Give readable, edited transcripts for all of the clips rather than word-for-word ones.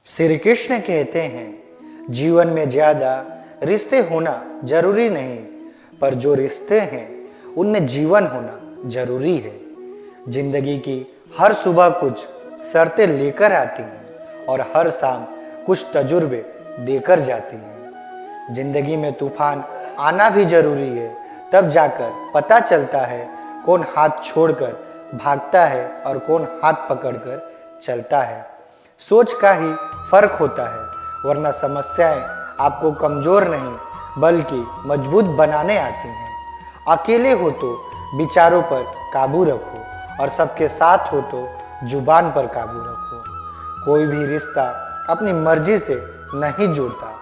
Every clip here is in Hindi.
श्री कृष्ण कहते हैं जीवन में ज्यादा रिश्ते होना जरूरी नहीं, पर जो रिश्ते हैं उनमें जीवन होना जरूरी है। जिंदगी की हर सुबह कुछ शर्तें लेकर आती हैं और हर शाम कुछ तजुर्बे देकर जाती हैं। जिंदगी में तूफान आना भी जरूरी है, तब जाकर पता चलता है कौन हाथ छोड़कर भागता है और कौन हाथ पकड़कर चलता है। सोच का ही फर्क होता है, वरना समस्याएं आपको कमजोर नहीं बल्कि मजबूत बनाने आती हैं। अकेले हो तो विचारों पर काबू रखो और सबके साथ हो तो जुबान पर काबू रखो। कोई भी रिश्ता अपनी मर्जी से नहीं जुड़ता,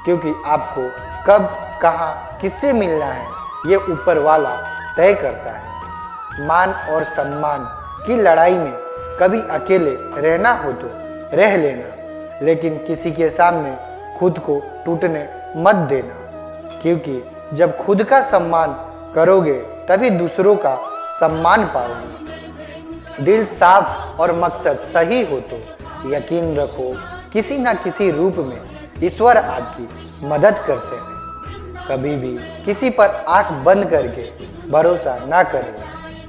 क्योंकि आपको कब कहाँ किससे मिलना है ये ऊपर वाला तय करता है। मान और सम्मान की लड़ाई में कभी अकेले रहना हो तो रह लेना, लेकिन किसी के सामने खुद को टूटने मत देना, क्योंकि जब खुद का सम्मान करोगे तभी दूसरों का सम्मान पाओगे। दिल साफ और मकसद सही हो तो यकीन रखो किसी न किसी रूप में ईश्वर आपकी मदद करते हैं। कभी भी किसी पर आंख बंद करके भरोसा ना करें,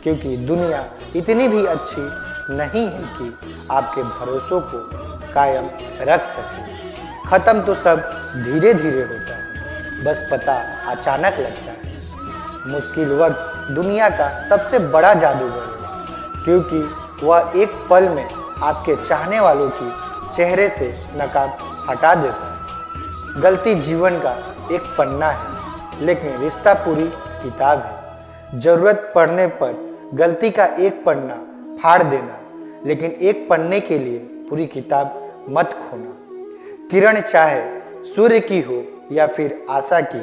क्योंकि दुनिया इतनी भी अच्छी नहीं है कि आपके भरोसों को कायम रख सके। खत्म तो सब धीरे धीरे होता है, बस पता अचानक लगता है। मुश्किल वक्त दुनिया का सबसे बड़ा जादूगर है, क्योंकि वह एक पल में आपके चाहने वालों की चेहरे से नकाब हटा देता है। गलती जीवन का एक पन्ना है, लेकिन रिश्ता पूरी किताब है। जरूरत पड़ने पर गलती का एक पन्ना फाड़ देना, लेकिन एक पन्ने के लिए पूरी किताब मत खोना। किरण चाहे सूर्य की हो या फिर आशा की,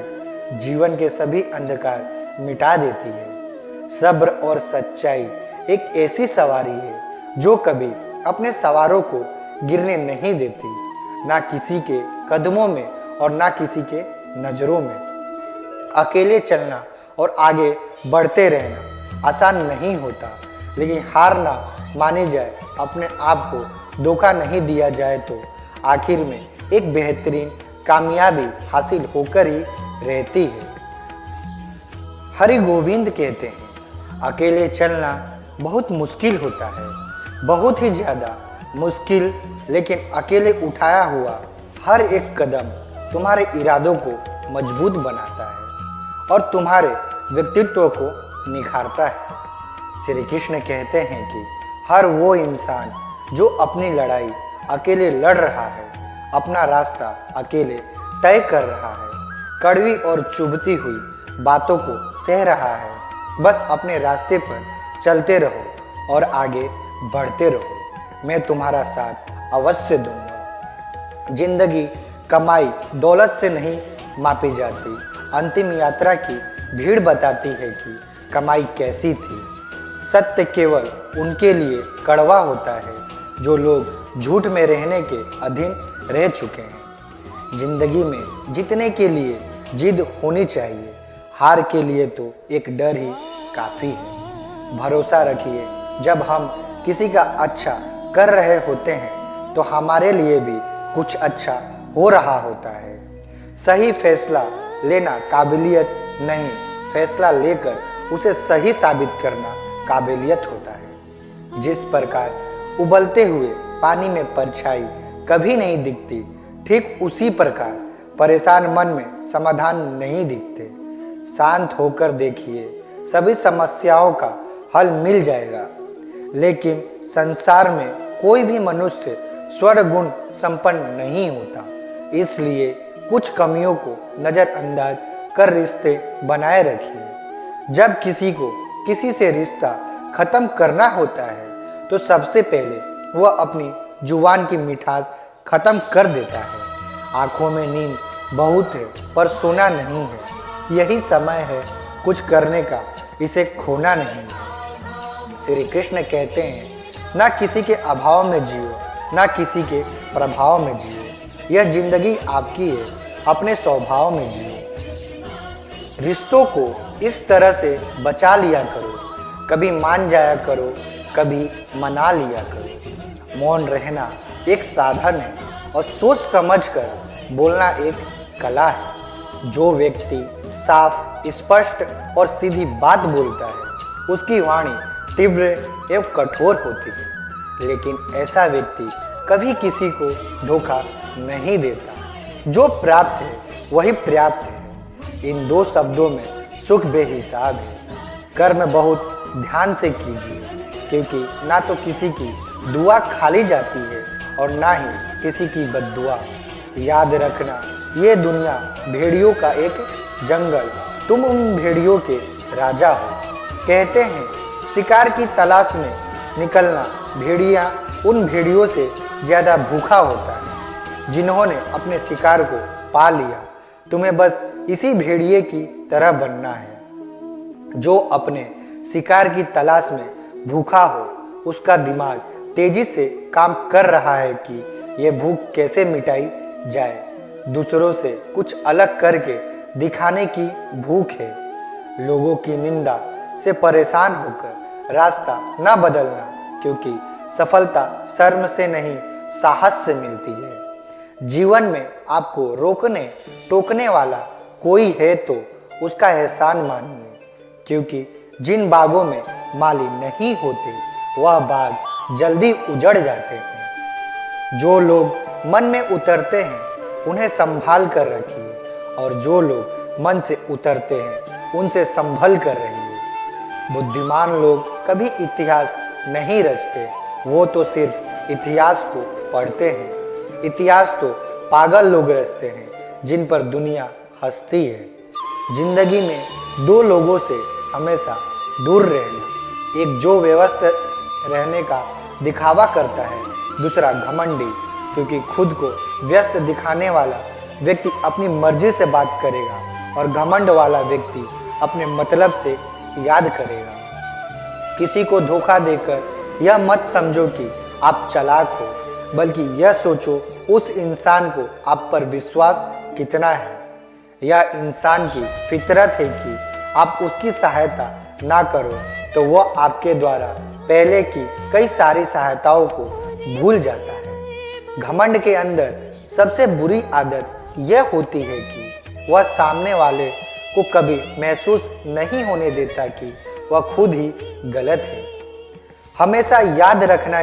जीवन के सभी अंधकार मिटा देती है। सब्र और सच्चाई एक ऐसी सवारी है जो कभी अपने सवारों को गिरने नहीं देती, ना किसी के कदमों में और ना किसी के नजरों में। अकेले चलना और आगे बढ़ते रहना आसान नहीं होता, लेकिन हार ना मानी जाए, अपने आप को धोखा नहीं दिया जाए तो आखिर में एक बेहतरीन कामयाबी हासिल होकर ही रहती है। हरि गोविंद कहते हैं अकेले चलना बहुत मुश्किल होता है, बहुत ही ज़्यादा मुश्किल, लेकिन अकेले उठाया हुआ हर एक कदम तुम्हारे इरादों को मजबूत बनाता है और तुम्हारे व्यक्तित्व को निखारता है। श्री कृष्ण कहते हैं कि हर वो इंसान जो अपनी लड़ाई अकेले लड़ रहा है, अपना रास्ता अकेले तय कर रहा है, कड़वी और चुभती हुई बातों को सह रहा है, बस अपने रास्ते पर चलते रहो और आगे बढ़ते रहो। मैं तुम्हारा साथ अवश्य दूंगा। जिंदगी कमाई दौलत से नहीं मापी जाती, अंतिम यात्रा की भीड़ बताती है कि कमाई कैसी थी। सत्य केवल उनके लिए कड़वा होता है जो लोग झूठ में रहने के अधीन रह चुके हैं। जिंदगी में जीतने के लिए जिद होनी चाहिए, हार के लिए तो एक डर ही काफ़ी है। भरोसा रखिए, जब हम किसी का अच्छा कर रहे होते हैं तो हमारे लिए भी कुछ अच्छा हो रहा होता है। सही फैसला लेना काबिलियत नहीं, फैसला लेकर उसे सही साबित करना काबिलियत होता है। जिस प्रकार उबलते हुए पानी में परछाई कभी नहीं दिखती, ठीक उसी प्रकार परेशान मन में समाधान नहीं दिखते। शांत होकर देखिए, सभी समस्याओं का हल मिल जाएगा। लेकिन संसार में कोई भी मनुष्य स्वर्ण गुण संपन्न नहीं होता, इसलिए कुछ कमियों को नज़रअंदाज कर रिश्ते बनाए रखिए। जब किसी को किसी से रिश्ता खत्म करना होता है तो सबसे पहले वह अपनी जुबान की मिठास खत्म कर देता है। आंखों में नींद बहुत है पर सोना नहीं है, यही समय है कुछ करने का, इसे खोना नहीं है। श्री कृष्ण कहते हैं ना किसी के अभाव में जियो, ना किसी के प्रभाव में जियो। यह जिंदगी आपकी है, अपने स्वभाव में जियो। रिश्तों को इस तरह से बचा लिया करो, कभी मान जाया करो, कभी मना लिया करो। मौन रहना एक साधन है और सोच समझकर बोलना एक कला है। जो व्यक्ति साफ, स्पष्ट और सीधी बात बोलता है उसकी वाणी तीव्र एवं कठोर होती है, लेकिन ऐसा व्यक्ति कभी किसी को धोखा नहीं देता। जो प्राप्त है वही पर्याप्त है। इन दो शब्दों में सुख बेहिसाब है। कर्म बहुत ध्यान से कीजिए, क्योंकि ना तो किसी की दुआ खाली जाती है और ना ही किसी की बद्दुआ। याद रखना, ये दुनिया भेड़ियों का एक जंगल, तुम उन भेड़ियों के राजा हो। कहते हैं शिकार की तलाश में निकलना भेड़िया उन भेड़ियों से ज्यादा भूखा होता है जिन्होंने अपने शिकार को पा लिया। तुम्हें बस इसी भेड़िए की तरह बनना है। जो अपने शिकार की तलाश में भूखा हो, उसका दिमाग तेजी से काम कर रहा है कि यह भूख कैसे मिटाई जाए। दूसरों से कुछ अलग करके दिखाने की भूख है। लोगों की निंदा से परेशान होकर रास्ता न बदलना, क्योंकि सफलता शर्म से नहीं साहस से मिलती है। जीवन में आपको रोकने टोकने वाला कोई है तो उसका एहसान मानिए, क्योंकि जिन बागों में माली नहीं होते वह बाग जल्दी उजड़ जाते हैं। जो लोग मन में उतरते हैं उन्हें संभाल कर रखिए, और जो लोग मन से उतरते हैं उनसे संभल कर रहिए। बुद्धिमान लोग कभी इतिहास नहीं रचते, वो तो सिर्फ इतिहास को पढ़ते हैं। इतिहास तो पागल लोग रचते हैं जिन पर दुनिया हंसती है। जिंदगी में दो लोगों से हमेशा दूर रहना, एक जो व्यवस्थित रहने का दिखावा करता है, दूसरा घमंडी, क्योंकि खुद को व्यस्त दिखाने वाला व्यक्ति अपनी मर्जी से बात करेगा और घमंड वाला व्यक्ति अपने मतलब से याद करेगा। किसी को धोखा देकर यह मत समझो कि आप चालाक हो, बल्कि यह सोचो उस इंसान को आप पर विश्वास कितना है। यह इंसान की फितरत है कि आप उसकी सहायता ना करो तो वह आपके द्वारा पहले की कई सारी सहायताओं को भूल जाता है। घमंड के अंदर सबसे बुरी आदत यह होती है कि वह सामने वाले को कभी महसूस नहीं होने देता कि वह खुद ही गलत है। हमेशा याद रखना,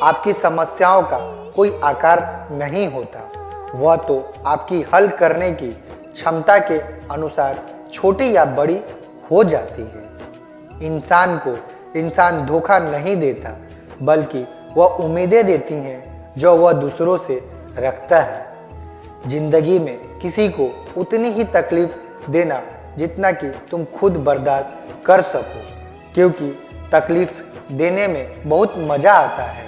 आपकी समस्याओं का कोई आकार नहीं होता, वह तो आपकी हल करने की क्षमता के अनुसार छोटी या बड़ी हो जाती है। इंसान को इंसान धोखा नहीं देता, बल्कि वह उम्मीदें देती हैं जो वह दूसरों से रखता है। जिंदगी में किसी को उतनी ही तकलीफ देना जितना कि तुम खुद बर्दाश्त कर सको, क्योंकि तकलीफ देने में बहुत मजा आता है,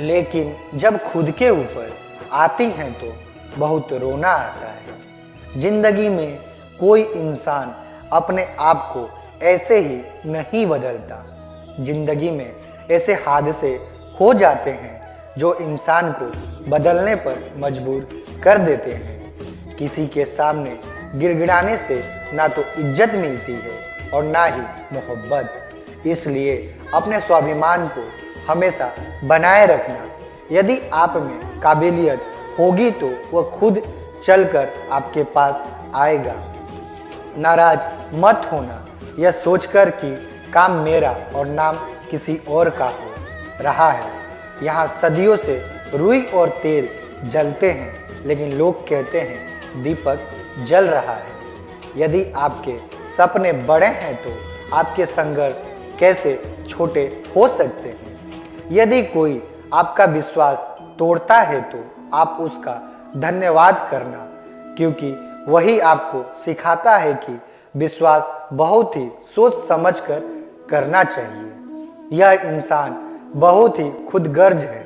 लेकिन जब खुद के ऊपर आती हैं तो बहुत रोना आता है। जिंदगी में कोई इंसान अपने आप को ऐसे ही नहीं बदलता। जिंदगी में ऐसे हादसे हो जाते हैं जो इंसान को बदलने पर मजबूर कर देते हैं। किसी के सामने गिड़गिड़ाने से ना तो इज्जत मिलती है और ना ही मोहब्बत। इसलिए अपने स्वाभिमान को हमेशा बनाए रखना। यदि आप में काबिलियत होगी तो वह खुद चलकर आपके पास आएगा। नाराज मत होना यह सोचकर कि काम मेरा और नाम किसी और का हो रहा है। यहाँ सदियों से रुई और तेल जलते हैं, लेकिन लोग कहते हैं दीपक जल रहा है। यदि आपके सपने बड़े हैं तो आपके संघर्ष कैसे छोटे हो सकते हैं। यदि कोई आपका विश्वास तोड़ता है तो आप उसका धन्यवाद करना, क्योंकि वही आपको सिखाता है कि विश्वास बहुत ही सोच समझकर करना चाहिए। यह इंसान बहुत ही खुदगर्ज है।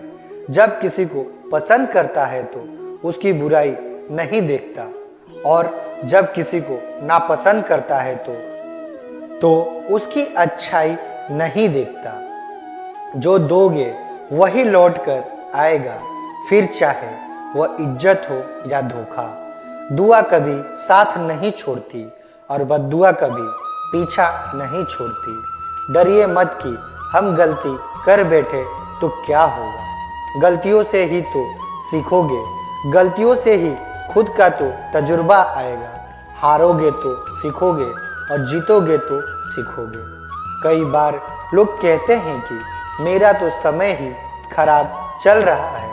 जब किसी को पसंद करता है तो उसकी बुराई नहीं देखता, और जब किसी को नापसंद करता है तो उसकी अच्छाई नहीं देखता। जो दोगे वही लौट कर आएगा, फिर चाहे वह इज्जत हो या धोखा। दुआ कभी साथ नहीं छोड़ती और बद्दुआ कभी पीछा नहीं छोड़ती। डरिए मत कि हम गलती कर बैठे तो क्या होगा। गलतियों से ही तो सीखोगे। गलतियों से ही खुद का तो तजुर्बा आएगा। हारोगे तो सीखोगे और जीतोगे तो सीखोगे। कई बार लोग कहते हैं कि मेरा तो समय ही खराब चल रहा है,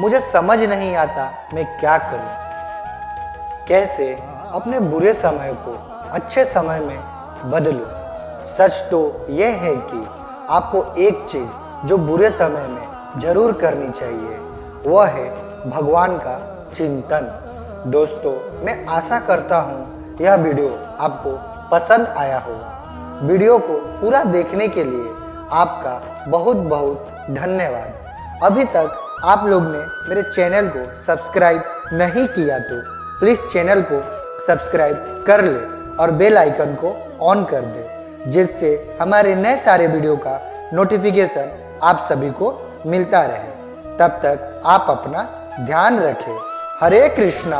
मुझे समझ नहीं आता मैं क्या करूं। कैसे अपने बुरे समय को अच्छे समय में बदलूं। सच तो यह है कि आपको एक चीज जो बुरे समय में जरूर करनी चाहिए, वह है भगवान का चिंतन। दोस्तों, मैं आशा करता हूँ यह वीडियो आपको पसंद आया होगा। वीडियो को पूरा देखने के लिए आपका बहुत बहुत धन्यवाद। अभी तक आप लोग ने मेरे चैनल को सब्सक्राइब नहीं किया तो प्लीज़ चैनल को सब्सक्राइब कर ले और बेल आइकन को ऑन कर दे, जिससे हमारे नए सारे वीडियो का नोटिफिकेशन आप सभी को मिलता रहे। तब तक आप अपना ध्यान रखें। हरे कृष्णा।